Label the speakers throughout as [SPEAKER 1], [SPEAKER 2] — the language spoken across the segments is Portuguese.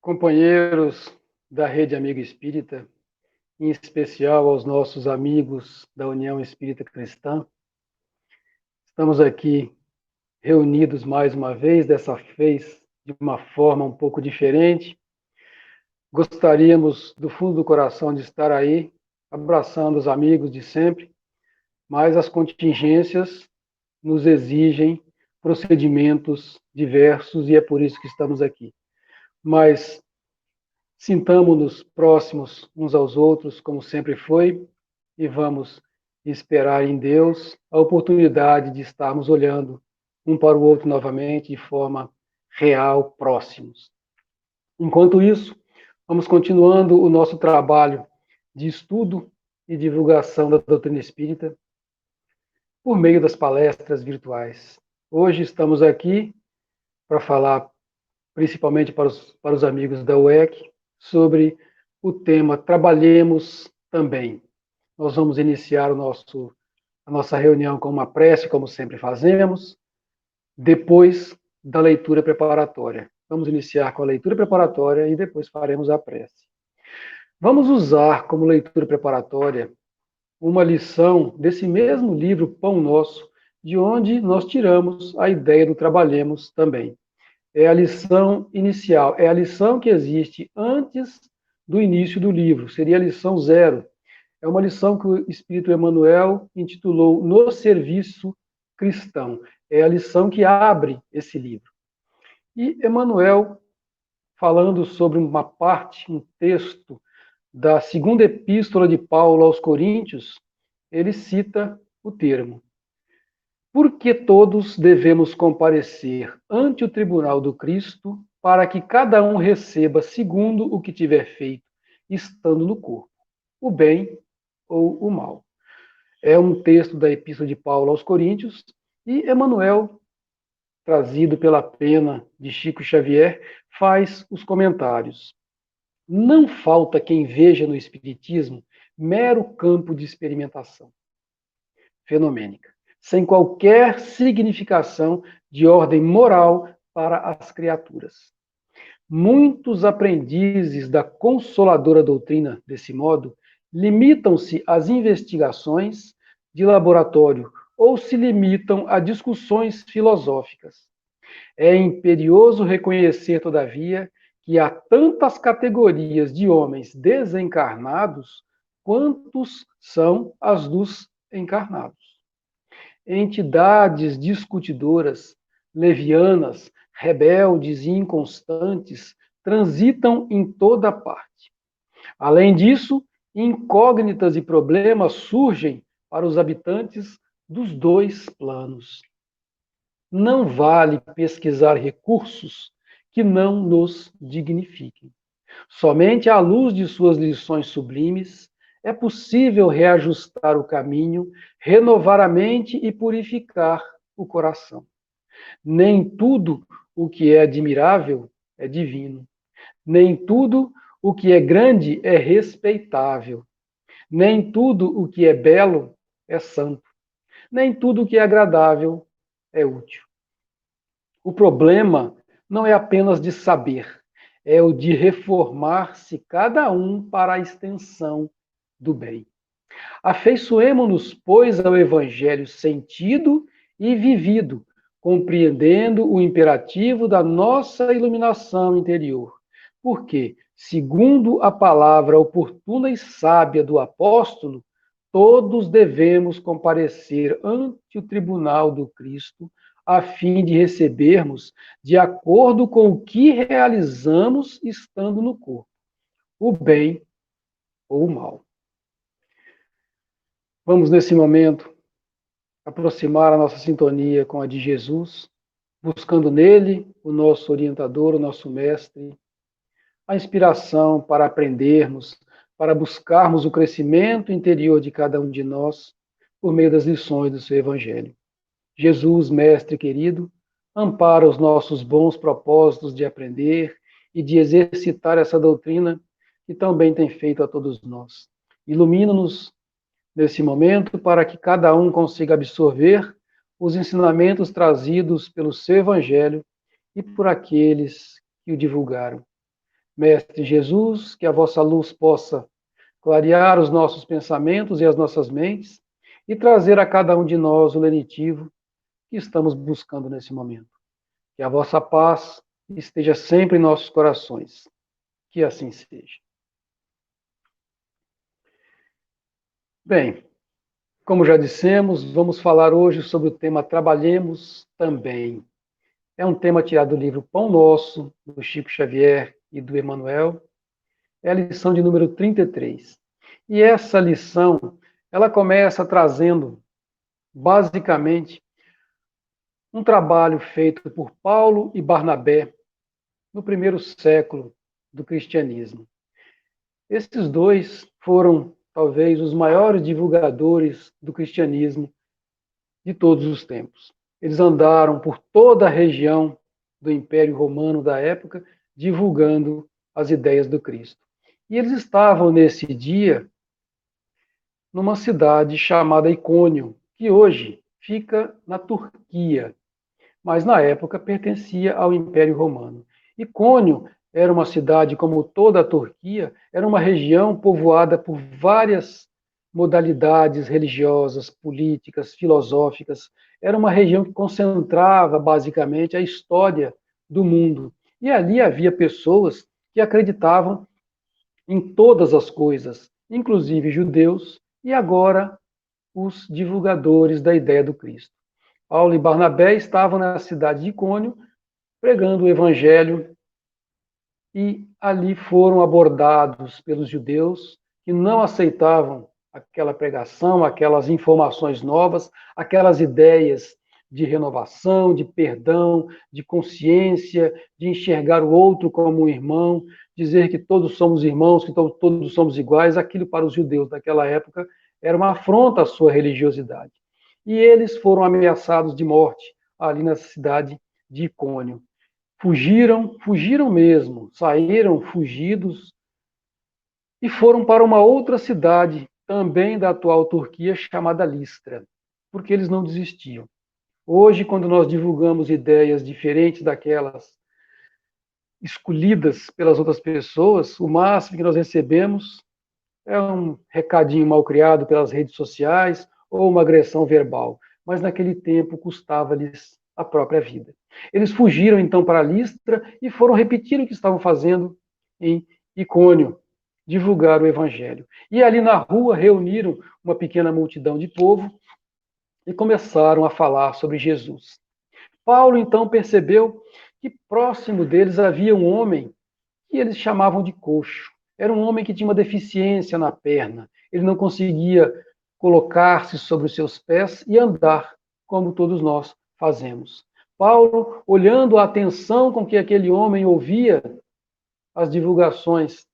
[SPEAKER 1] Companheiros da Rede Amigo Espírita, em especial aos nossos amigos da União Espírita Cristã, estamos aqui reunidos mais uma vez, dessa vez de uma forma um pouco diferente. Gostaríamos, do fundo do coração, de estar aí, abraçando os amigos de sempre, mas as contingências nos exigem procedimentos diversos e é por isso que estamos aqui. Mas sintamo-nos próximos uns aos outros, como sempre foi, e vamos esperar em Deus a oportunidade de estarmos olhando um para o outro novamente de forma real, próximos. Enquanto isso, vamos continuando o nosso trabalho de estudo e divulgação da doutrina espírita por meio das palestras virtuais. Hoje estamos aqui para falar, principalmente para os amigos da UEC, sobre o tema Trabalhemos Também. Nós vamos iniciar a nossa reunião com uma prece, como sempre fazemos, depois da leitura preparatória. Vamos iniciar com a leitura preparatória e depois faremos a prece. Vamos usar como leitura preparatória uma lição desse mesmo livro, Pão Nosso, de onde nós tiramos a ideia do Trabalhemos Também. É a lição inicial, é a lição que existe antes do início do livro, seria a lição 0. É uma lição que o Espírito Emmanuel intitulou No Serviço Cristão. É a lição que abre esse livro. E Emmanuel, falando sobre uma parte, um texto da segunda epístola de Paulo aos Coríntios, ele cita o termo: porque todos devemos comparecer ante o tribunal do Cristo, para que cada um receba segundo o que tiver feito, estando no corpo, o bem ou o mal. É um texto da Epístola de Paulo aos Coríntios, e Emmanuel, trazido pela pena de Chico Xavier, faz os comentários. Não falta quem veja no Espiritismo mero campo de experimentação fenomênica, sem qualquer significação de ordem moral para as criaturas. Muitos aprendizes da consoladora doutrina, desse modo, limitam-se às investigações de laboratório ou se limitam a discussões filosóficas. É imperioso reconhecer, todavia, que há tantas categorias de homens desencarnados quantos são as dos encarnados. Entidades discutidoras, levianas, rebeldes e inconstantes transitam em toda parte. Além disso, incógnitas e problemas surgem para os habitantes dos dois planos. Não vale pesquisar recursos que não nos dignifiquem. Somente à luz de suas lições sublimes é possível reajustar o caminho, renovar a mente e purificar o coração. Nem tudo o que é admirável é divino. Nem tudo o que é grande é respeitável. Nem tudo o que é belo é santo. Nem tudo o que é agradável é útil. O problema não é apenas de saber, é o de reformar-se cada um para a extensão do bem. Afeiçoemo-nos, pois, ao Evangelho sentido e vivido, compreendendo o imperativo da nossa iluminação interior. Porque, segundo a palavra oportuna e sábia do apóstolo, todos devemos comparecer ante o tribunal do Cristo, a fim de recebermos de acordo com o que realizamos estando no corpo, o bem ou o mal. Vamos, nesse momento, aproximar a nossa sintonia com a de Jesus, buscando nele o nosso orientador, o nosso mestre, a inspiração para aprendermos, para buscarmos o crescimento interior de cada um de nós por meio das lições do seu Evangelho. Jesus, mestre querido, ampara os nossos bons propósitos de aprender e de exercitar essa doutrina que tão bem tem feito a todos nós. Ilumina-nos nesse momento para que cada um consiga absorver os ensinamentos trazidos pelo seu Evangelho e por aqueles que o divulgaram. Mestre Jesus, que a vossa luz possa clarear os nossos pensamentos e as nossas mentes e trazer a cada um de nós o lenitivo que estamos buscando nesse momento. Que a vossa paz esteja sempre em nossos corações. Que assim seja. Bem, como já dissemos, vamos falar hoje sobre o tema Trabalhemos Também. É um tema tirado do livro Pão Nosso, do Chico Xavier e do Emmanuel. É a lição de número 33. E essa lição, ela começa trazendo, basicamente, um trabalho feito por Paulo e Barnabé no primeiro século do cristianismo. Esses dois foram, talvez, os maiores divulgadores do cristianismo de todos os tempos. Eles andaram por toda a região do Império Romano da época, divulgando as ideias do Cristo. E eles estavam, nesse dia, numa cidade chamada Icônio, que hoje fica na Turquia, mas na época pertencia ao Império Romano. Icônio era uma cidade, como toda a Turquia, era uma região povoada por várias modalidades religiosas, políticas, filosóficas. Era uma região que concentrava, basicamente, a história do mundo. E ali havia pessoas que acreditavam em todas as coisas, inclusive judeus, e agora os divulgadores da ideia do Cristo. Paulo e Barnabé estavam na cidade de Icônio, pregando o evangelho, e ali foram abordados pelos judeus que não aceitavam aquela pregação, aquelas informações novas, aquelas ideias de renovação, de perdão, de consciência, de enxergar o outro como um irmão, dizer que todos somos irmãos, que todos somos iguais. Aquilo para os judeus daquela época era uma afronta à sua religiosidade. E eles foram ameaçados de morte ali na cidade de Icônio. Fugiram mesmo, saíram fugidos e foram para uma outra cidade, também da atual Turquia, chamada Listra, porque eles não desistiam. Hoje, quando nós divulgamos ideias diferentes daquelas escolhidas pelas outras pessoas, o máximo que nós recebemos é um recadinho mal criado pelas redes sociais ou uma agressão verbal. Mas naquele tempo custava-lhes a própria vida. Eles fugiram então para Listra e foram repetir o que estavam fazendo em Icônio, divulgar o evangelho. E ali na rua reuniram uma pequena multidão de povo e começaram a falar sobre Jesus. Paulo então percebeu que próximo deles havia um homem que eles chamavam de coxo. Era um homem que tinha uma deficiência na perna. Ele não conseguia colocar-se sobre os seus pés e andar, como todos nós fazemos. Paulo, olhando a atenção com que aquele homem ouvia as divulgações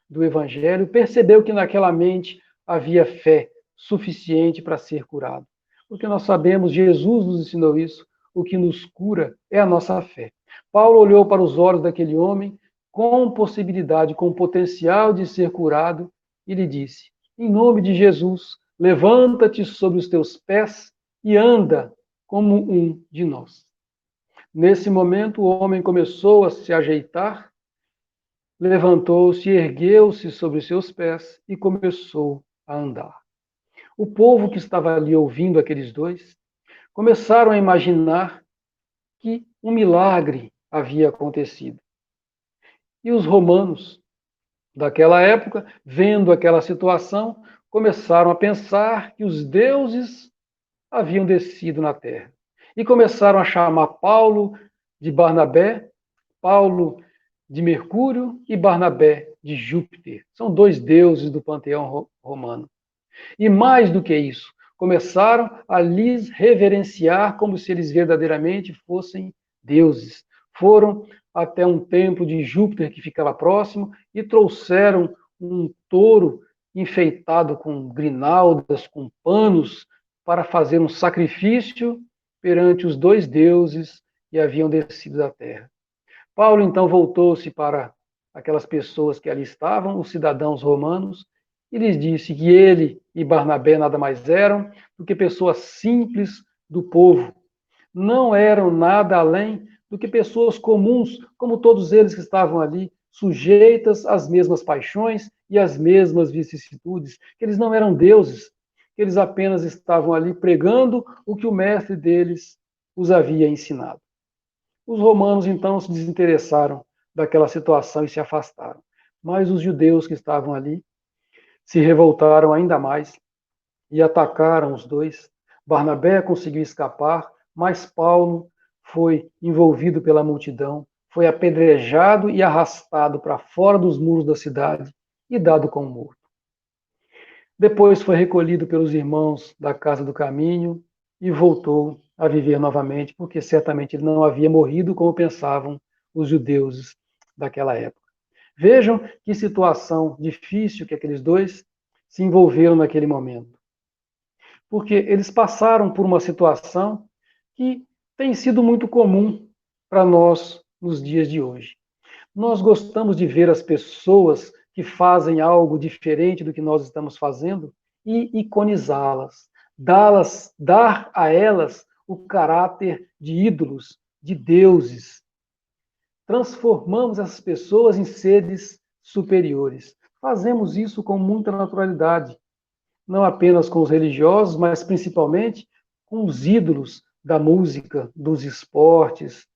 [SPEAKER 1] do Evangelho, percebeu que naquela mente havia fé suficiente para ser curado. Porque nós sabemos, Jesus nos ensinou isso, o que nos cura é a nossa fé. Paulo olhou para os olhos daquele homem com possibilidade, com potencial de ser curado, e lhe disse: em nome de Jesus, levanta-te sobre os teus pés e anda como um de nós. Nesse momento, o homem começou a se ajeitar, levantou-se, ergueu-se sobre os seus pés e começou a andar. O povo que estava ali ouvindo aqueles dois começaram a imaginar que um milagre havia acontecido. E os romanos daquela época, vendo aquela situação, começaram a pensar que os deuses haviam descido na terra. E começaram a chamar Paulo de Barnabé, Paulo de Mercúrio e Barnabé de Júpiter. São dois deuses do panteão romano. E mais do que isso, começaram a lhes reverenciar como se eles verdadeiramente fossem deuses. Foram até um templo de Júpiter que ficava próximo e trouxeram um touro enfeitado com grinaldas, com panos, para fazer um sacrifício perante os dois deuses que haviam descido da terra. Paulo então voltou-se para aquelas pessoas que ali estavam, os cidadãos romanos, e lhes disse que ele e Barnabé nada mais eram do que pessoas simples do povo. Não eram nada além do que pessoas comuns, como todos eles que estavam ali, sujeitas às mesmas paixões e às mesmas vicissitudes, que eles não eram deuses, que eles apenas estavam ali pregando o que o mestre deles os havia ensinado. Os romanos, então, se desinteressaram daquela situação e se afastaram. Mas os judeus que estavam ali se revoltaram ainda mais e atacaram os dois. Barnabé conseguiu escapar, mas Paulo foi envolvido pela multidão, foi apedrejado e arrastado para fora dos muros da cidade e dado como morto. Depois foi recolhido pelos irmãos da Casa do Caminho e voltou a viver novamente, porque certamente ele não havia morrido como pensavam os judeus daquela época. Vejam que situação difícil que aqueles dois se envolveram naquele momento. Porque eles passaram por uma situação que tem sido muito comum para nós nos dias de hoje. Nós gostamos de ver as pessoas que fazem algo diferente do que nós estamos fazendo e iconizá-las, dar a elas o caráter de ídolos, de deuses. Transformamos essas pessoas em seres superiores. Fazemos isso com muita naturalidade, não apenas com os religiosos, mas principalmente com os ídolos da música, dos esportes,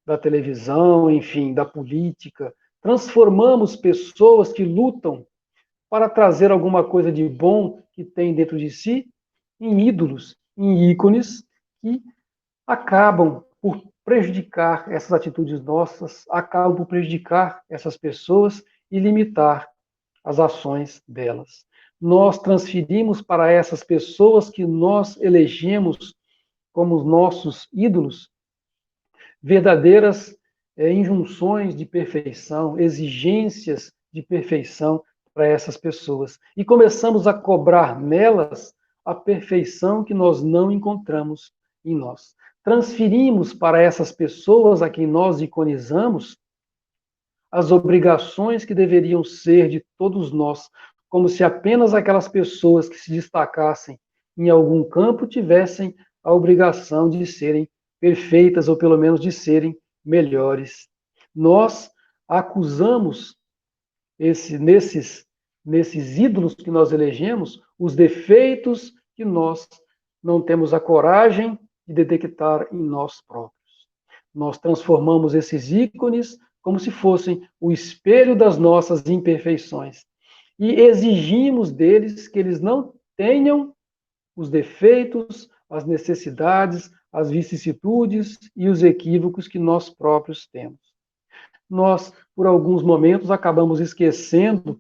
[SPEAKER 1] da televisão, enfim, da política. Transformamos pessoas que lutam para trazer alguma coisa de bom que tem dentro de si em ídolos, em ícones que acabam por prejudicar essas atitudes nossas, acabam por prejudicar essas pessoas e limitar as ações delas. Nós transferimos para essas pessoas que nós elegemos como nossos ídolos verdadeiras injunções de perfeição, exigências de perfeição para essas pessoas. E começamos a cobrar nelas a perfeição que nós não encontramos em nós. Transferimos para essas pessoas a quem nós iconizamos as obrigações que deveriam ser de todos nós, como se apenas aquelas pessoas que se destacassem em algum campo tivessem a obrigação de serem perfeitas, ou pelo menos de serem melhores. Nós acusamos nesses ídolos que nós elegemos os defeitos que nós não temos a coragem de detectar em nós próprios. Nós transformamos esses ícones como se fossem o espelho das nossas imperfeições e exigimos deles que eles não tenham os defeitos, as necessidades, as vicissitudes e os equívocos que nós próprios temos. Nós, por alguns momentos, acabamos esquecendo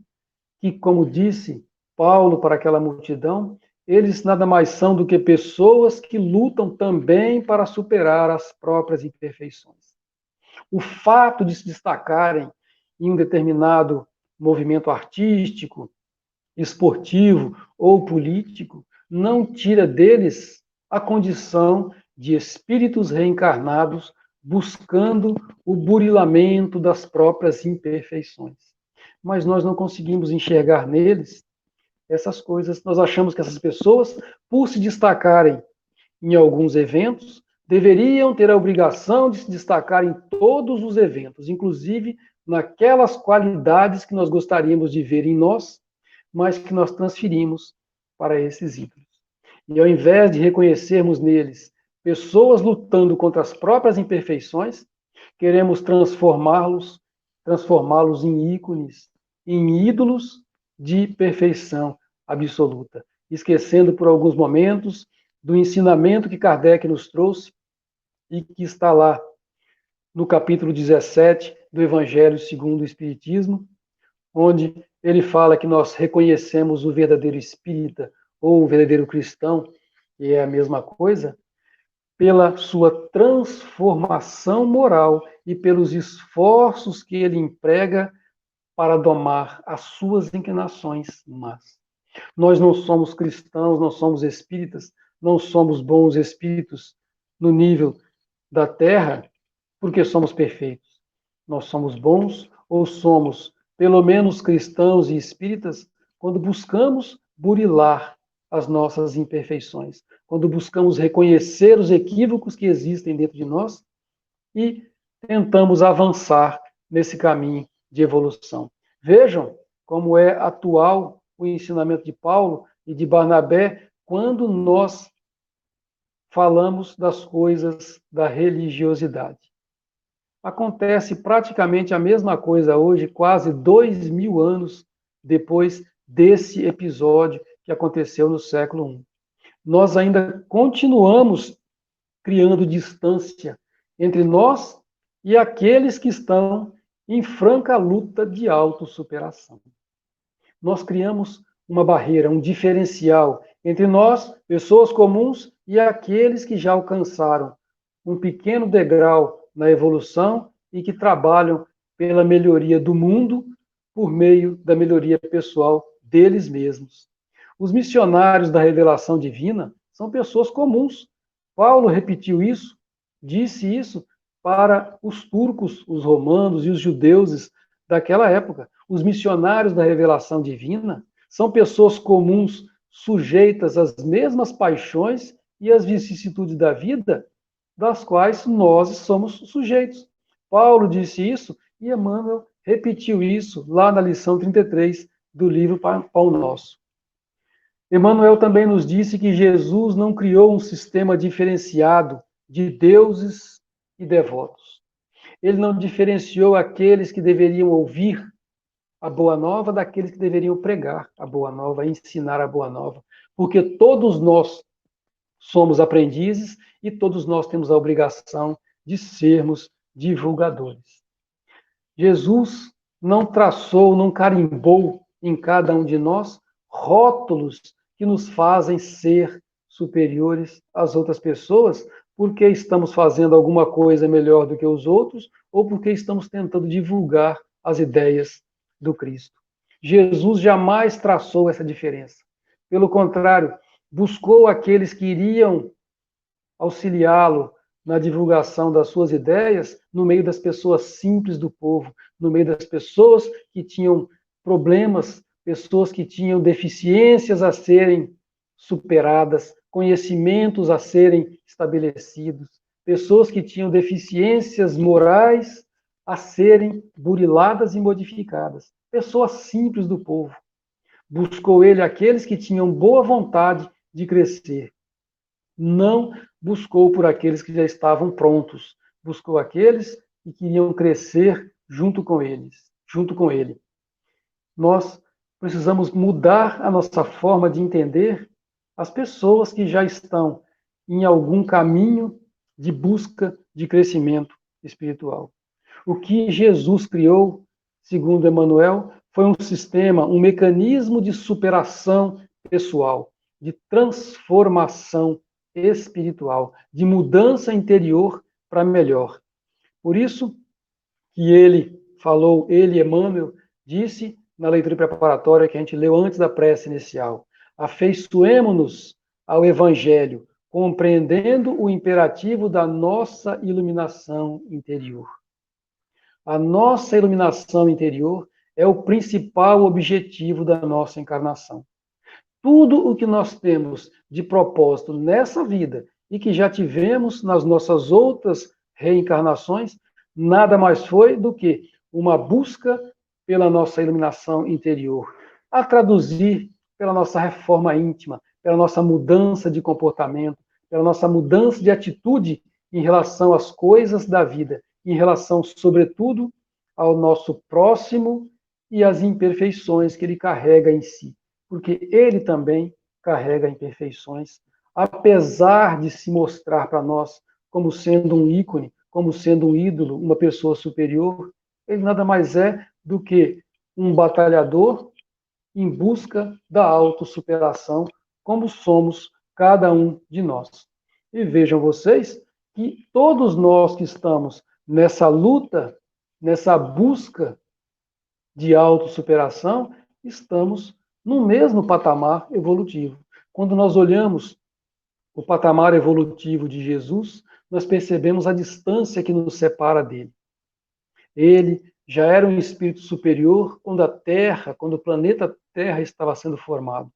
[SPEAKER 1] que, como disse Paulo para aquela multidão, eles nada mais são do que pessoas que lutam também para superar as próprias imperfeições. O fato de se destacarem em um determinado movimento artístico, esportivo ou político não tira deles a condição de espíritos reencarnados buscando o burilamento das próprias imperfeições. Mas nós não conseguimos enxergar neles essas coisas. Nós achamos que essas pessoas, por se destacarem em alguns eventos, deveriam ter a obrigação de se destacar em todos os eventos, inclusive naquelas qualidades que nós gostaríamos de ver em nós, mas que nós transferimos para esses ídolos. E ao invés de reconhecermos neles pessoas lutando contra as próprias imperfeições, queremos transformá-los em ícones, em ídolos de perfeição absoluta, esquecendo por alguns momentos do ensinamento que Kardec nos trouxe e que está lá no capítulo 17 do Evangelho segundo o Espiritismo, onde ele fala que nós reconhecemos o verdadeiro espírita ou o verdadeiro cristão, que é a mesma coisa, pela sua transformação moral e pelos esforços que ele emprega para domar as suas inclinações más. Nós não somos cristãos, não somos espíritas, não somos bons espíritos no nível da terra, porque somos perfeitos. Nós somos bons ou somos, pelo menos, cristãos e espíritas quando buscamos burilar as nossas imperfeições, quando buscamos reconhecer os equívocos que existem dentro de nós e tentamos avançar nesse caminho de evolução. Vejam como é atual o ensinamento de Paulo e de Barnabé quando nós falamos das coisas da religiosidade. Acontece praticamente a mesma coisa hoje, quase 2000 anos depois desse episódio que aconteceu no século I. Nós ainda continuamos criando distância entre nós e aqueles que estão em franca luta de autossuperação. Nós criamos uma barreira, um diferencial entre nós, pessoas comuns, e aqueles que já alcançaram um pequeno degrau na evolução e que trabalham pela melhoria do mundo por meio da melhoria pessoal deles mesmos. Os missionários da revelação divina são pessoas comuns. Paulo repetiu isso, disse isso para os turcos, os romanos e os judeus daquela época. Os missionários da revelação divina são pessoas comuns, sujeitas às mesmas paixões e às vicissitudes da vida, das quais nós somos sujeitos. Paulo disse isso e Emmanuel repetiu isso lá na lição 33 do livro Pão Nosso. Emmanuel também nos disse que Jesus não criou um sistema diferenciado de deuses e devotos. Ele não diferenciou aqueles que deveriam ouvir a boa nova daqueles que deveriam pregar a boa nova, ensinar a boa nova, porque todos nós somos aprendizes e todos nós temos a obrigação de sermos divulgadores. Jesus não traçou, não carimbou em cada um de nós rótulos que nos fazem ser superiores às outras pessoas, porque estamos fazendo alguma coisa melhor do que os outros ou porque estamos tentando divulgar as ideias do Cristo. Jesus jamais traçou essa diferença. Pelo contrário, buscou aqueles que iriam auxiliá-lo na divulgação das suas ideias no meio das pessoas simples do povo, no meio das pessoas que tinham problemas, pessoas que tinham deficiências a serem superadas, conhecimentos a serem estabelecidos, pessoas que tinham deficiências morais a serem buriladas e modificadas, pessoas simples do povo. Buscou ele aqueles que tinham boa vontade de crescer. Não buscou por aqueles que já estavam prontos. Buscou aqueles que queriam crescer junto com eles, junto com ele. Nós precisamos mudar a nossa forma de entender as pessoas que já estão em algum caminho de busca de crescimento espiritual. O que Jesus criou, segundo Emmanuel, foi um sistema, um mecanismo de superação pessoal, de transformação espiritual, de mudança interior para melhor. Por isso que ele falou, ele, Emmanuel, disse na leitura preparatória que a gente leu antes da prece inicial: afeiçoemo-nos ao Evangelho, compreendendo o imperativo da nossa iluminação interior. A nossa iluminação interior é o principal objetivo da nossa encarnação. Tudo o que nós temos de propósito nessa vida e que já tivemos nas nossas outras reencarnações, nada mais foi do que uma busca pela nossa iluminação interior, a traduzir pela nossa reforma íntima, pela nossa mudança de comportamento, pela nossa mudança de atitude em relação às coisas da vida, em relação, sobretudo, ao nosso próximo e às imperfeições que ele carrega em si, porque ele também carrega imperfeições, apesar de se mostrar para nós como sendo um ícone, como sendo um ídolo, uma pessoa superior, ele nada mais é do que um batalhador em busca da autossuperação, como somos cada um de nós. E vejam vocês que todos nós que estamos nessa luta, nessa busca de autossuperação, estamos no mesmo patamar evolutivo. Quando nós olhamos o patamar evolutivo de Jesus, nós percebemos a distância que nos separa dele. Ele já era um espírito superior quando a Terra, quando o planeta Terra estava sendo formado.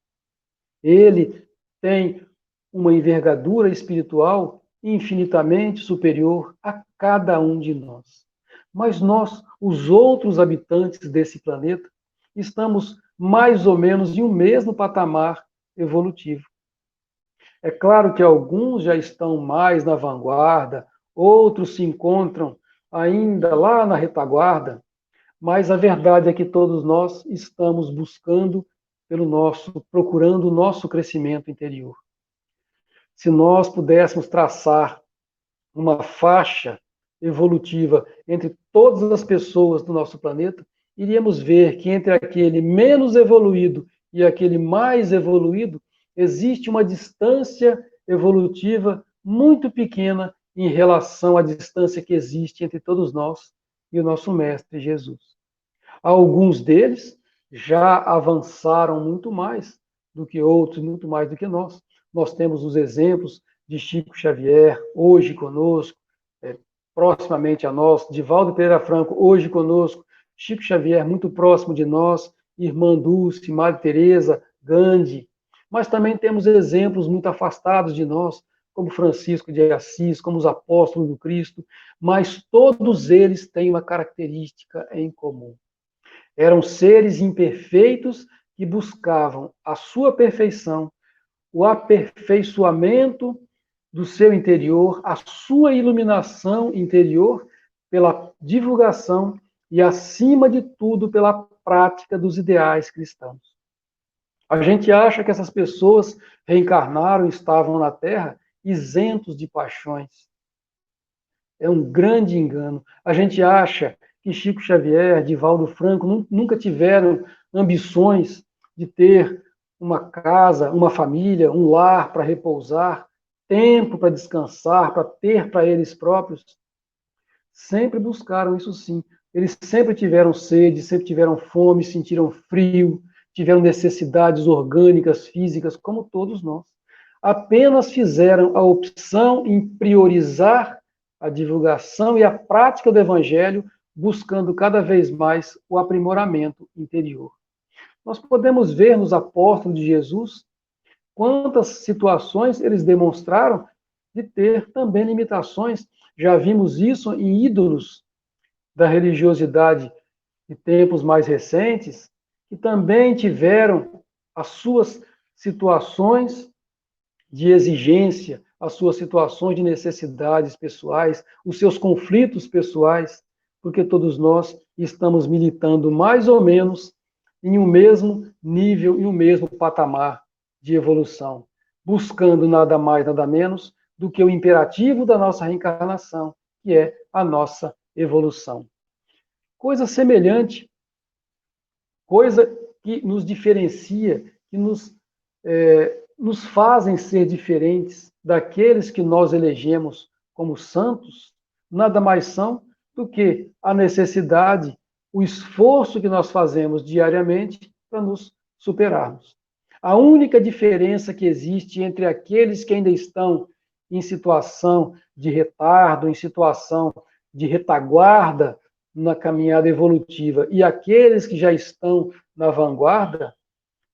[SPEAKER 1] Ele tem uma envergadura espiritual infinitamente superior a cada um de nós. Mas nós, os outros habitantes desse planeta, estamos mais ou menos em um mesmo patamar evolutivo. É claro que alguns já estão mais na vanguarda, outros se encontram ainda lá na retaguarda, mas a verdade é que todos nós estamos procurando o nosso crescimento interior. Se nós pudéssemos traçar uma faixa evolutiva entre todas as pessoas do nosso planeta, iríamos ver que entre aquele menos evoluído e aquele mais evoluído, existe uma distância evolutiva muito pequena em relação à distância que existe entre todos nós e o nosso Mestre Jesus. Alguns deles já avançaram muito mais do que outros, muito mais do que nós. Nós temos os exemplos de Chico Xavier, hoje conosco, proximamente a nós, Divaldo Pereira Franco, hoje conosco, Chico Xavier, muito próximo de nós, Irmã Dulce, Madre Teresa, Gandhi, mas também temos exemplos muito afastados de nós, como Francisco de Assis, como os apóstolos do Cristo, mas todos eles têm uma característica em comum. Eram seres imperfeitos que buscavam a sua perfeição, o aperfeiçoamento do seu interior, a sua iluminação interior pela divulgação e, acima de tudo, pela prática dos ideais cristãos. A gente acha que essas pessoas reencarnaram e estavam na Terra isentos de paixões. É um grande engano. A gente acha que Chico Xavier, Divaldo Franco nunca tiveram ambições de ter uma casa, uma família, um lar para repousar, tempo para descansar, para ter para eles próprios. Sempre buscaram isso sim. Eles sempre tiveram sede, sempre tiveram fome, sentiram frio, tiveram necessidades orgânicas, físicas, como todos nós. Apenas fizeram a opção em priorizar a divulgação e a prática do Evangelho, buscando cada vez mais o aprimoramento interior. Nós podemos ver nos apóstolos de Jesus quantas situações eles demonstraram de ter também limitações. Já vimos isso em ídolos da religiosidade de tempos mais recentes, que também tiveram as suas situações de exigência, as suas situações de necessidades pessoais, os seus conflitos pessoais, porque todos nós estamos militando mais ou menos em um mesmo nível, em um mesmo patamar de evolução, buscando nada mais, nada menos do que o imperativo da nossa reencarnação, que é a nossa evolução. Coisa semelhante, coisa que nos diferencia, que nos fazem ser diferentes daqueles que nós elegemos como santos, nada mais são do que a necessidade, o esforço que nós fazemos diariamente para nos superarmos. A única diferença que existe entre aqueles que ainda estão em situação de retardo, em situação de retaguarda na caminhada evolutiva e aqueles que já estão na vanguarda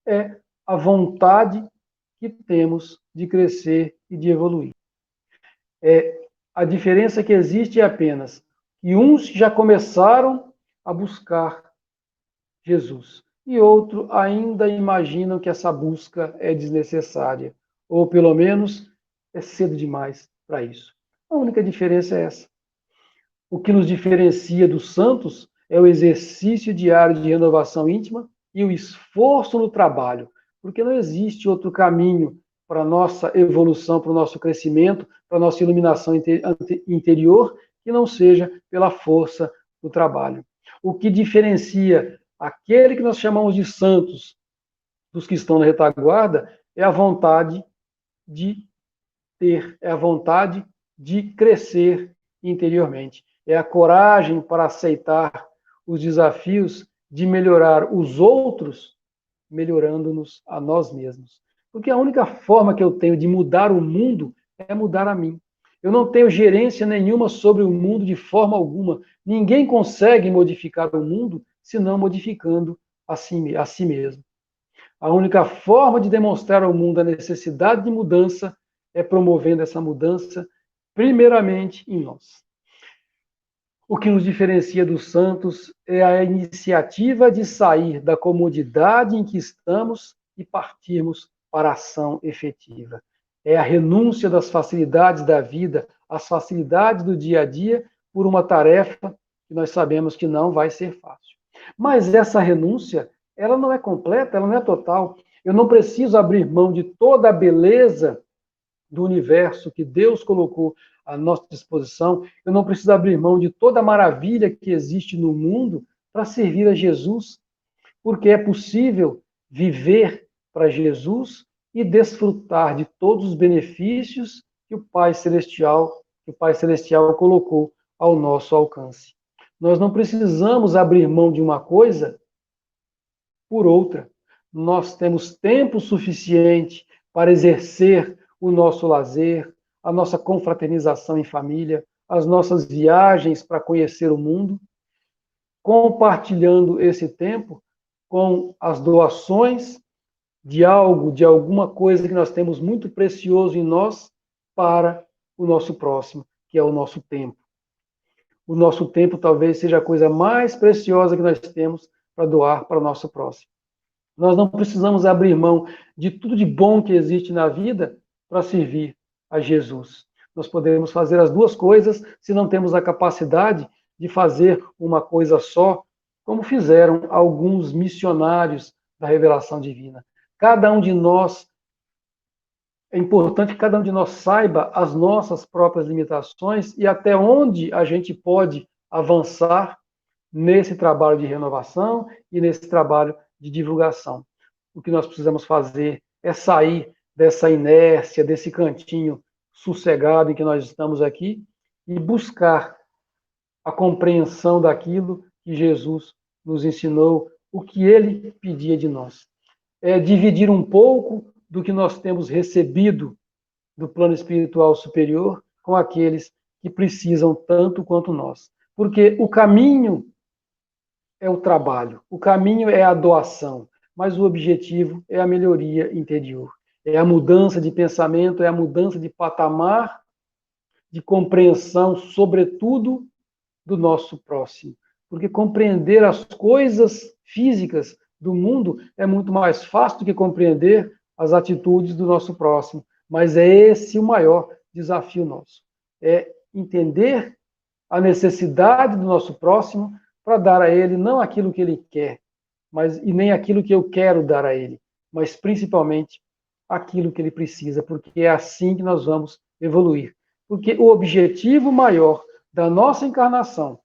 [SPEAKER 1] é a vontade que temos de crescer e de evoluir. A diferença que existe é apenas que uns já começaram a buscar Jesus e outros ainda imaginam que essa busca é desnecessária, ou pelo menos é cedo demais para isso. A única diferença é essa. O que nos diferencia dos santos é o exercício diário de renovação íntima e o esforço no trabalho, porque não existe outro caminho para a nossa evolução, para o nosso crescimento, para a nossa iluminação interior, que não seja pela força do trabalho. O que diferencia aquele que nós chamamos de santos dos que estão na retaguarda é a vontade de ter, é a vontade de crescer interiormente. É a coragem para aceitar os desafios de melhorar os outros, melhorando-nos a nós mesmos. Porque a única forma que eu tenho de mudar o mundo é mudar a mim. Eu não tenho gerência nenhuma sobre o mundo de forma alguma. Ninguém consegue modificar o mundo senão modificando a si mesmo. A única forma de demonstrar ao mundo a necessidade de mudança é promovendo essa mudança, primeiramente em nós. O que nos diferencia dos santos é a iniciativa de sair da comodidade em que estamos e partirmos para a ação efetiva. É a renúncia das facilidades da vida, as facilidades do dia a dia, por uma tarefa que nós sabemos que não vai ser fácil. Mas essa renúncia, ela não é completa, ela não é total. Eu não preciso abrir mão de toda a beleza do universo que Deus colocou à nossa disposição. Eu não preciso abrir mão de toda a maravilha que existe no mundo para servir a Jesus, porque é possível viver para Jesus e desfrutar de todos os benefícios que o Pai Celestial colocou ao nosso alcance. Nós não precisamos abrir mão de uma coisa por outra. Nós temos tempo suficiente para exercer o nosso lazer, a nossa confraternização em família, as nossas viagens para conhecer o mundo, compartilhando esse tempo com as doações de algo, de alguma coisa que nós temos muito precioso em nós para o nosso próximo, que é o nosso tempo. O nosso tempo talvez seja a coisa mais preciosa que nós temos para doar para o nosso próximo. Nós não precisamos abrir mão de tudo de bom que existe na vida para servir a Jesus. Nós podemos fazer as duas coisas se não temos a capacidade de fazer uma coisa só, como fizeram alguns missionários da revelação divina. Cada um de nós, é importante que cada um de nós saiba as nossas próprias limitações e até onde a gente pode avançar nesse trabalho de renovação e nesse trabalho de divulgação. O que nós precisamos fazer é sair dessa inércia, desse cantinho sossegado em que nós estamos aqui e buscar a compreensão daquilo que Jesus nos ensinou, o que ele pedia de nós. É dividir um pouco do que nós temos recebido do plano espiritual superior com aqueles que precisam tanto quanto nós. Porque o caminho é o trabalho, o caminho é a doação, mas o objetivo é a melhoria interior. É a mudança de pensamento, é a mudança de patamar de compreensão, sobretudo, do nosso próximo. Porque compreender as coisas físicas do mundo é muito mais fácil do que compreender as atitudes do nosso próximo. Mas é esse o maior desafio nosso. É entender a necessidade do nosso próximo para dar a ele não aquilo que ele quer, e nem aquilo que eu quero dar a ele, mas principalmente aquilo que ele precisa, porque é assim que nós vamos evoluir. Porque o objetivo maior da nossa encarnação,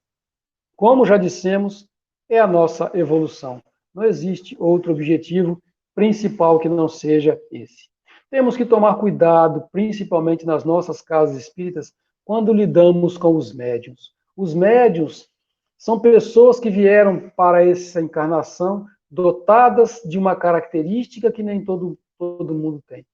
[SPEAKER 1] como já dissemos, é a nossa evolução. Não existe outro objetivo principal que não seja esse. Temos que tomar cuidado, principalmente nas nossas casas espíritas, quando lidamos com os médiuns. Os médiuns são pessoas que vieram para essa encarnação dotadas de uma característica que nem todo mundo tem.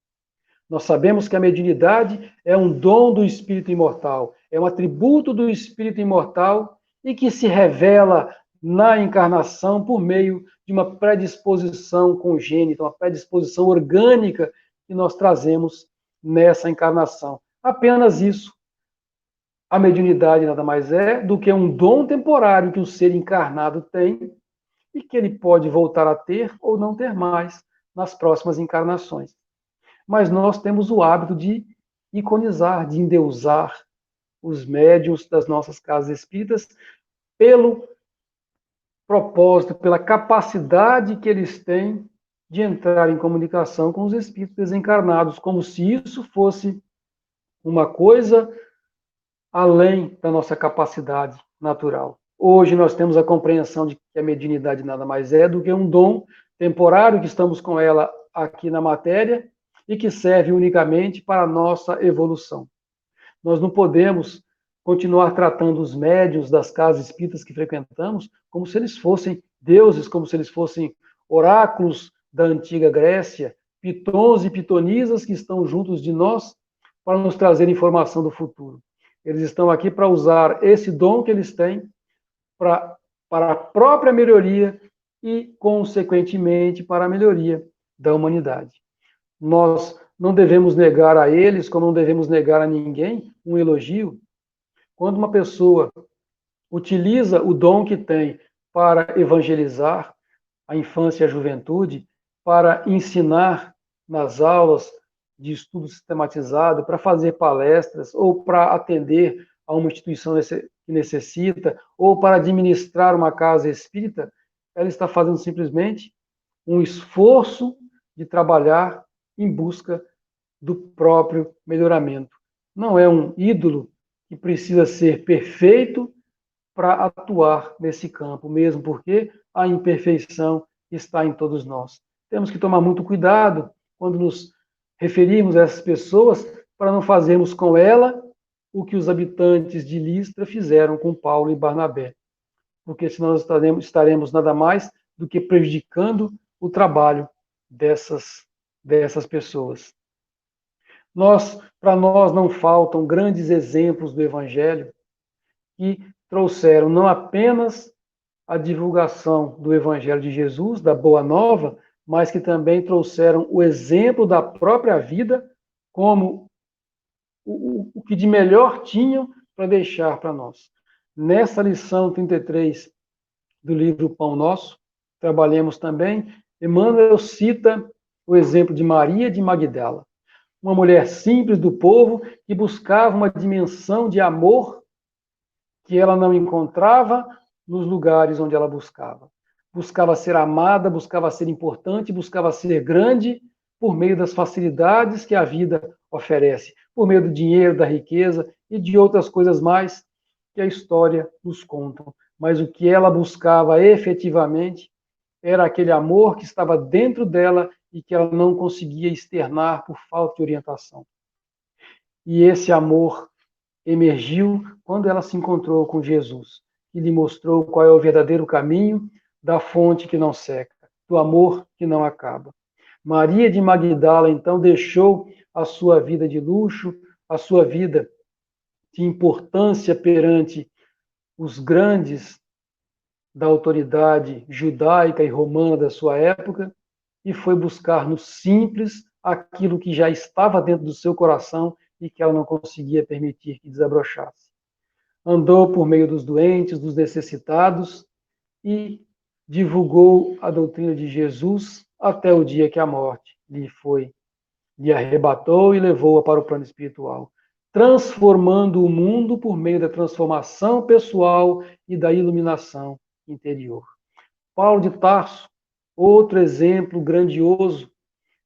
[SPEAKER 1] Nós sabemos que a mediunidade é um dom do espírito imortal, é um atributo do espírito imortal e que se revela na encarnação por meio de uma predisposição congênita, uma predisposição orgânica que nós trazemos nessa encarnação. Apenas isso. A mediunidade nada mais é do que um dom temporário que o ser encarnado tem e que ele pode voltar a ter ou não ter mais nas próximas encarnações. Mas nós temos o hábito de iconizar, de endeusar os médiuns das nossas casas espíritas pelo propósito, pela capacidade que eles têm de entrar em comunicação com os espíritos desencarnados, como se isso fosse uma coisa além da nossa capacidade natural. Hoje nós temos a compreensão de que a mediunidade nada mais é do que um dom temporário que estamos com ela aqui na matéria e que serve unicamente para a nossa evolução. Nós não podemos continuar tratando os médiuns das casas espíritas que frequentamos como se eles fossem deuses, como se eles fossem oráculos da antiga Grécia, pitons e pitonisas que estão juntos de nós para nos trazer informação do futuro. Eles estão aqui para usar esse dom que eles têm para a própria melhoria e, consequentemente, para a melhoria da humanidade. Nós não devemos negar a eles, como não devemos negar a ninguém, um elogio. Quando uma pessoa utiliza o dom que tem para evangelizar a infância e a juventude, para ensinar nas aulas de estudo sistematizado, para fazer palestras ou para atender a uma instituição que necessita, ou para administrar uma casa espírita, ela está fazendo simplesmente um esforço de trabalhar em busca do próprio melhoramento. Não é um ídolo que precisa ser perfeito para atuar nesse campo, mesmo porque a imperfeição está em todos nós. Temos que tomar muito cuidado quando nos referimos a essas pessoas para não fazermos com ela o que os habitantes de Listra fizeram com Paulo e Barnabé, porque senão nós estaremos nada mais do que prejudicando o trabalho dessas pessoas. Para nós não faltam grandes exemplos do Evangelho que trouxeram não apenas a divulgação do Evangelho de Jesus, da Boa Nova, mas que também trouxeram o exemplo da própria vida como o que de melhor tinham para deixar para nós. Nessa lição 33 do livro Pão Nosso, trabalhemos também, Emmanuel cita o exemplo de Maria de Magdala, uma mulher simples do povo que buscava uma dimensão de amor que ela não encontrava nos lugares onde ela buscava. Buscava ser amada, buscava ser importante, buscava ser grande por meio das facilidades que a vida oferece, por meio do dinheiro, da riqueza e de outras coisas mais que a história nos conta. Mas o que ela buscava efetivamente era aquele amor que estava dentro dela e que ela não conseguia externar por falta de orientação. E esse amor emergiu quando ela se encontrou com Jesus e lhe mostrou qual é o verdadeiro caminho da fonte que não seca, do amor que não acaba. Maria de Magdala, então, deixou a sua vida de luxo, a sua vida de importância perante os grandes da autoridade judaica e romana da sua época e foi buscar no simples aquilo que já estava dentro do seu coração e que ela não conseguia permitir que desabrochasse. Andou por meio dos doentes, dos necessitados e divulgou a doutrina de Jesus até o dia que a morte lhe arrebatou e levou-a para o plano espiritual, transformando o mundo por meio da transformação pessoal e da iluminação interior. Paulo de Tarso, outro exemplo grandioso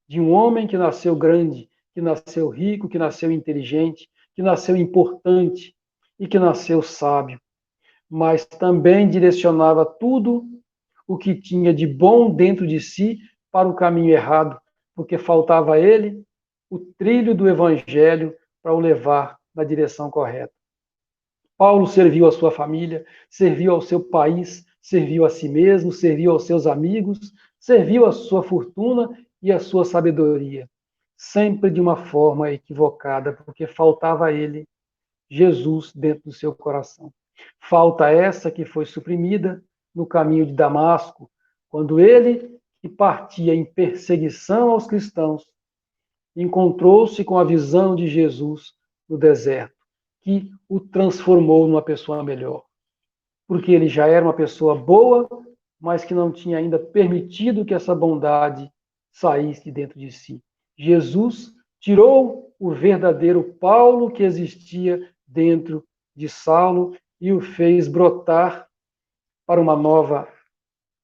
[SPEAKER 1] de um homem que nasceu grande, que nasceu rico, que nasceu inteligente, que nasceu importante e que nasceu sábio, mas também direcionava tudo o que tinha de bom dentro de si para o caminho errado, porque faltava a ele o trilho do evangelho para o levar na direção correta. Paulo serviu a sua família, serviu ao seu país, serviu a si mesmo, serviu aos seus amigos, serviu a sua fortuna e a sua sabedoria, sempre de uma forma equivocada, porque faltava a ele Jesus dentro do seu coração. Falta essa que foi suprimida no caminho de Damasco, quando ele, que partia em perseguição aos cristãos, encontrou-se com a visão de Jesus no deserto, que o transformou numa pessoa melhor. Porque ele já era uma pessoa boa, mas que não tinha ainda permitido que essa bondade saísse de dentro de si. Jesus tirou o verdadeiro Paulo que existia dentro de Saulo e o fez brotar para uma nova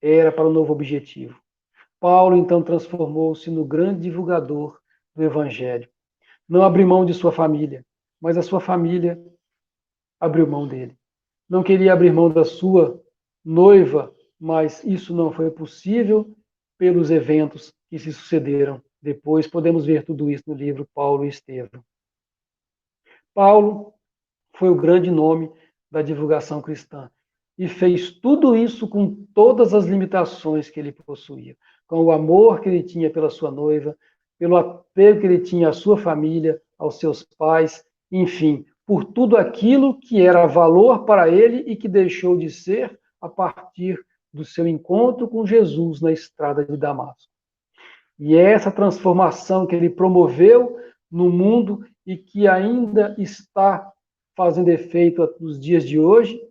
[SPEAKER 1] era, para um novo objetivo. Paulo, então, transformou-se no grande divulgador do Evangelho. Não abriu mão de sua família, mas a sua família abriu mão dele. Não queria abrir mão da sua noiva, mas isso não foi possível pelos eventos que se sucederam depois. Podemos ver tudo isso no livro Paulo e Estevão. Paulo foi o grande nome da divulgação cristã e fez tudo isso com todas as limitações que ele possuía, com o amor que ele tinha pela sua noiva, pelo apego que ele tinha à sua família, aos seus pais, enfim, por tudo aquilo que era valor para ele e que deixou de ser a partir do seu encontro com Jesus na estrada de Damasco. E é essa transformação que ele promoveu no mundo e que ainda está fazendo efeito nos dias de hoje,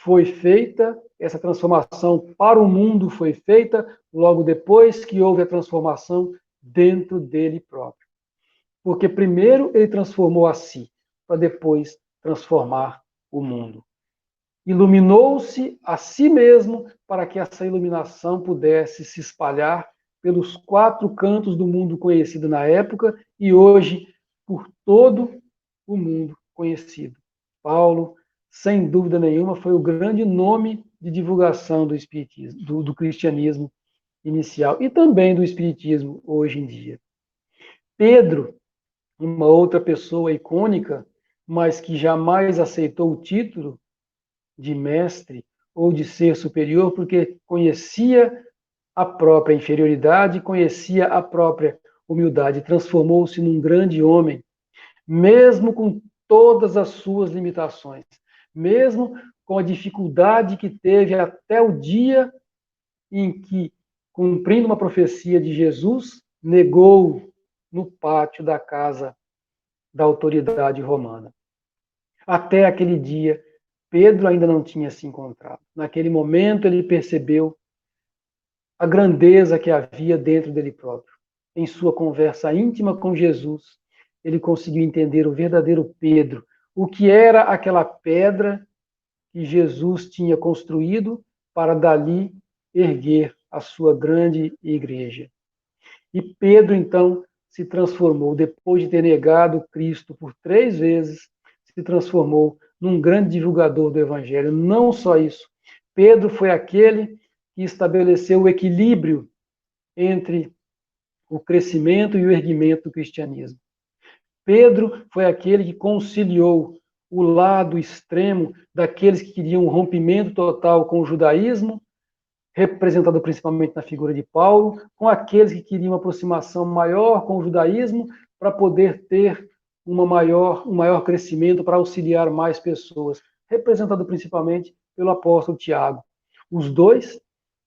[SPEAKER 1] foi feita, essa transformação para o mundo foi feita logo depois que houve a transformação dentro dele próprio. Porque primeiro ele transformou a si, para depois transformar o mundo. Iluminou-se a si mesmo para que essa iluminação pudesse se espalhar pelos 4 cantos do mundo conhecido na época e hoje por todo o mundo conhecido. Paulo, sem dúvida nenhuma, foi o grande nome de divulgação do espiritismo, do cristianismo inicial e também do espiritismo hoje em dia. Pedro, uma outra pessoa icônica, mas que jamais aceitou o título de mestre ou de ser superior, porque conhecia a própria inferioridade, conhecia a própria humildade, transformou-se num grande homem, mesmo com todas as suas limitações, mesmo com a dificuldade que teve até o dia em que, cumprindo uma profecia de Jesus, negou no pátio da casa da autoridade romana. Até aquele dia, Pedro ainda não tinha se encontrado. Naquele momento, ele percebeu a grandeza que havia dentro dele próprio. Em sua conversa íntima com Jesus, ele conseguiu entender o verdadeiro Pedro, o que era aquela pedra que Jesus tinha construído para dali erguer a sua grande igreja. E Pedro, então, se transformou, depois de ter negado Cristo por 3 vezes, se transformou num grande divulgador do Evangelho. Não só isso, Pedro foi aquele que estabeleceu o equilíbrio entre o crescimento e o erguimento do cristianismo. Pedro foi aquele que conciliou o lado extremo daqueles que queriam um rompimento total com o judaísmo, representado principalmente na figura de Paulo, com aqueles que queriam uma aproximação maior com o judaísmo para poder ter um maior crescimento, para auxiliar mais pessoas, representado principalmente pelo apóstolo Tiago. Os dois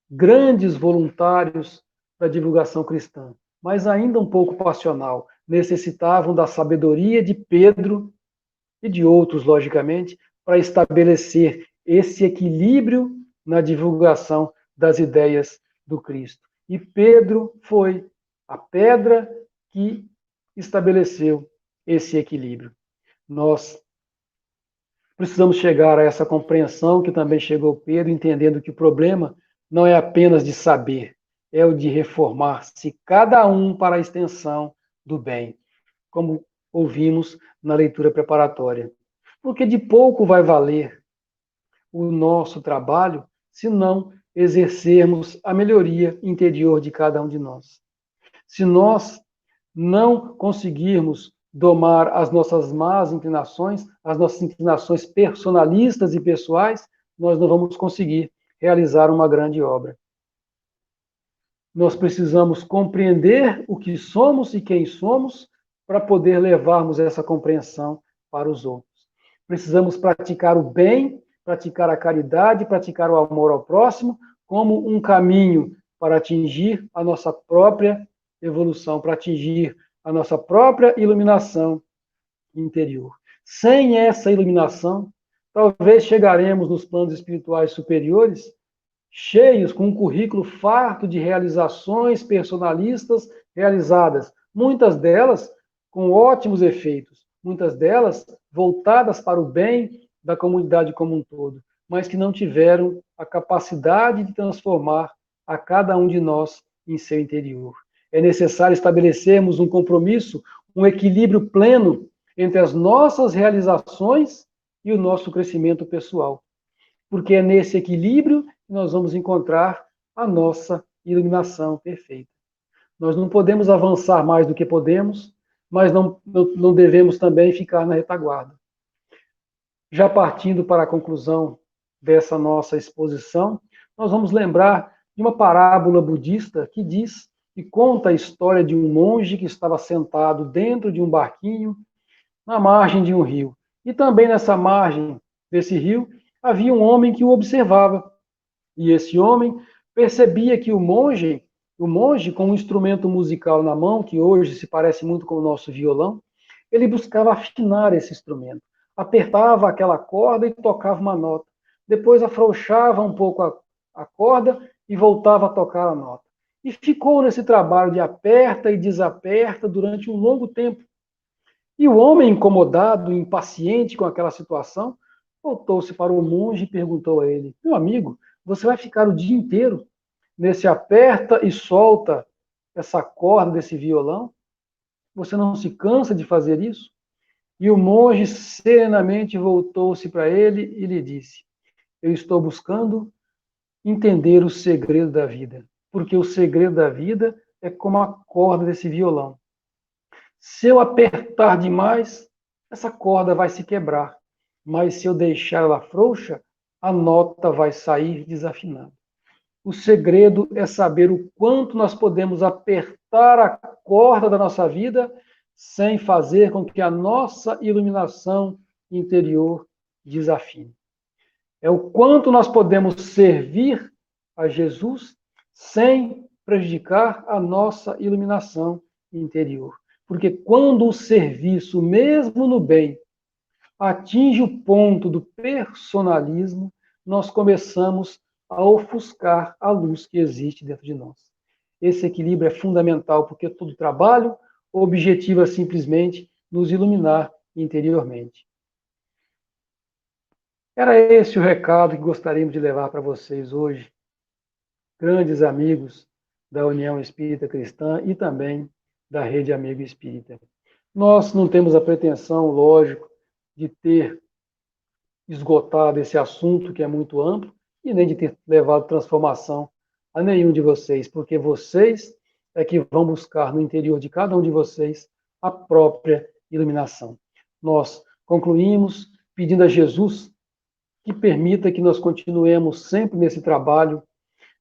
[SPEAKER 1] grandes voluntários da divulgação cristã, mas ainda um pouco passional, necessitavam da sabedoria de Pedro e de outros, logicamente, para estabelecer esse equilíbrio na divulgação das ideias do Cristo. E Pedro foi a pedra que estabeleceu esse equilíbrio. Nós precisamos chegar a essa compreensão que também chegou Pedro, entendendo que o problema não é apenas de saber, é o de reformar-se cada um para a extensão do bem, como ouvimos na leitura preparatória. Porque de pouco vai valer o nosso trabalho se não exercermos a melhoria interior de cada um de nós. Se nós não conseguirmos domar as nossas más inclinações, as nossas inclinações personalistas e pessoais, nós não vamos conseguir realizar uma grande obra. Nós precisamos compreender o que somos e quem somos para poder levarmos essa compreensão para os outros. Precisamos praticar o bem, praticar a caridade, praticar o amor ao próximo como um caminho para atingir a nossa própria evolução, para atingir a nossa própria iluminação interior. Sem essa iluminação, talvez chegaremos nos planos espirituais superiores cheios, com um currículo farto de realizações personalistas realizadas, muitas delas com ótimos efeitos, muitas delas voltadas para o bem da comunidade como um todo, mas que não tiveram a capacidade de transformar a cada um de nós em seu interior. É necessário estabelecermos um compromisso, um equilíbrio pleno entre as nossas realizações e o nosso crescimento pessoal. Porque é nesse equilíbrio que nós vamos encontrar a nossa iluminação perfeita. Nós não podemos avançar mais do que podemos, mas não devemos também ficar na retaguarda. Já partindo para a conclusão dessa nossa exposição, nós vamos lembrar de uma parábola budista que diz e conta a história de um monge que estava sentado dentro de um barquinho na margem de um rio. E também nessa margem desse rio havia um homem que o observava. E esse homem percebia que o monge com um instrumento musical na mão, que hoje se parece muito com o nosso violão, ele buscava afinar esse instrumento. Apertava aquela corda e tocava uma nota. depois afrouxava um pouco a corda e voltava a tocar a nota. E ficou nesse trabalho de aperta e desaperta durante um longo tempo. E o homem, incomodado, impaciente com aquela situação, voltou-se para o monge e perguntou a ele: Meu amigo, você vai ficar o dia inteiro nesse aperta e solta essa corda desse violão? Você não se cansa de fazer isso? E o monge serenamente voltou-se para ele e lhe disse: Eu estou buscando entender o segredo da vida, porque o segredo da vida é como a corda desse violão. Se eu apertar demais, essa corda vai se quebrar, mas se eu deixar ela frouxa, a nota vai sair desafinada. O segredo é saber o quanto nós podemos apertar a corda da nossa vida sem fazer com que a nossa iluminação interior desafine. É o quanto nós podemos servir a Jesus sem prejudicar a nossa iluminação interior. Porque quando o serviço, mesmo no bem, atinge o ponto do personalismo, nós começamos a ofuscar a luz que existe dentro de nós. Esse equilíbrio é fundamental, porque todo trabalho objetiva simplesmente nos iluminar interiormente. Era esse o recado que gostaríamos de levar para vocês hoje, grandes amigos da União Espírita Cristã e também da Rede Amigo Espírita. Nós não temos a pretensão, lógico, de ter esgotado esse assunto que é muito amplo e nem de ter levado transformação a nenhum de vocês, porque vocês é que vão buscar no interior de cada um de vocês a própria iluminação. Nós concluímos pedindo a Jesus que permita que nós continuemos sempre nesse trabalho,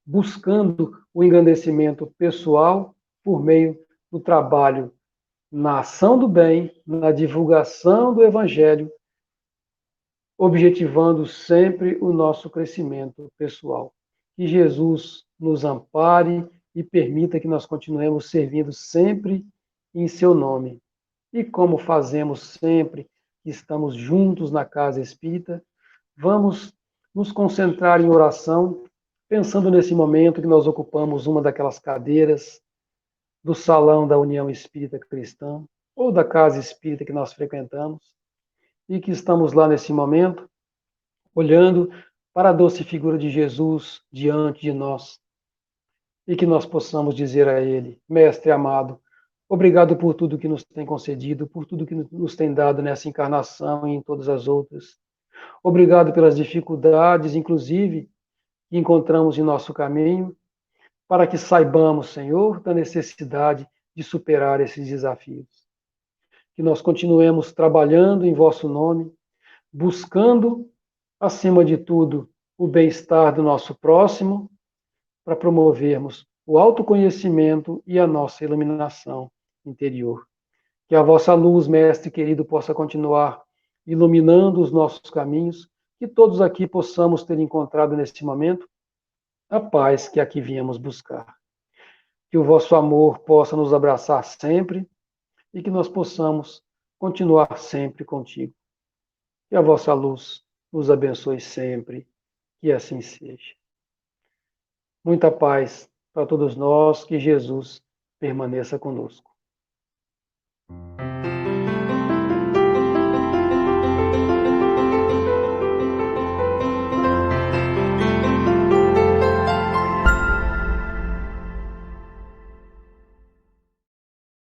[SPEAKER 1] buscando o engrandecimento pessoal por meio do trabalho na ação do bem, na divulgação do Evangelho, objetivando sempre o nosso crescimento pessoal. Que Jesus nos ampare e permita que nós continuemos servindo sempre em seu nome. E como fazemos sempre que estamos juntos na casa espírita, vamos nos concentrar em oração, pensando nesse momento que nós ocupamos uma daquelas cadeiras do salão da União Espírita Cristã ou da casa espírita que nós frequentamos e que estamos lá nesse momento olhando para a doce figura de Jesus diante de nós e que nós possamos dizer a Ele: Mestre amado, obrigado por tudo que nos tem concedido, por tudo que nos tem dado nessa encarnação e em todas as outras. Obrigado pelas dificuldades, inclusive, que encontramos em nosso caminho, para que saibamos, Senhor, da necessidade de superar esses desafios. Que nós continuemos trabalhando em vosso nome, buscando, acima de tudo, o bem-estar do nosso próximo, para promovermos o autoconhecimento e a nossa iluminação interior. Que a vossa luz, Mestre querido, possa continuar iluminando os nossos caminhos, que todos aqui possamos ter encontrado neste momento a paz que aqui viemos buscar. Que o vosso amor possa nos abraçar sempre e que nós possamos continuar sempre contigo. Que a vossa luz nos abençoe sempre, que assim seja. Muita paz para todos nós, que Jesus permaneça conosco.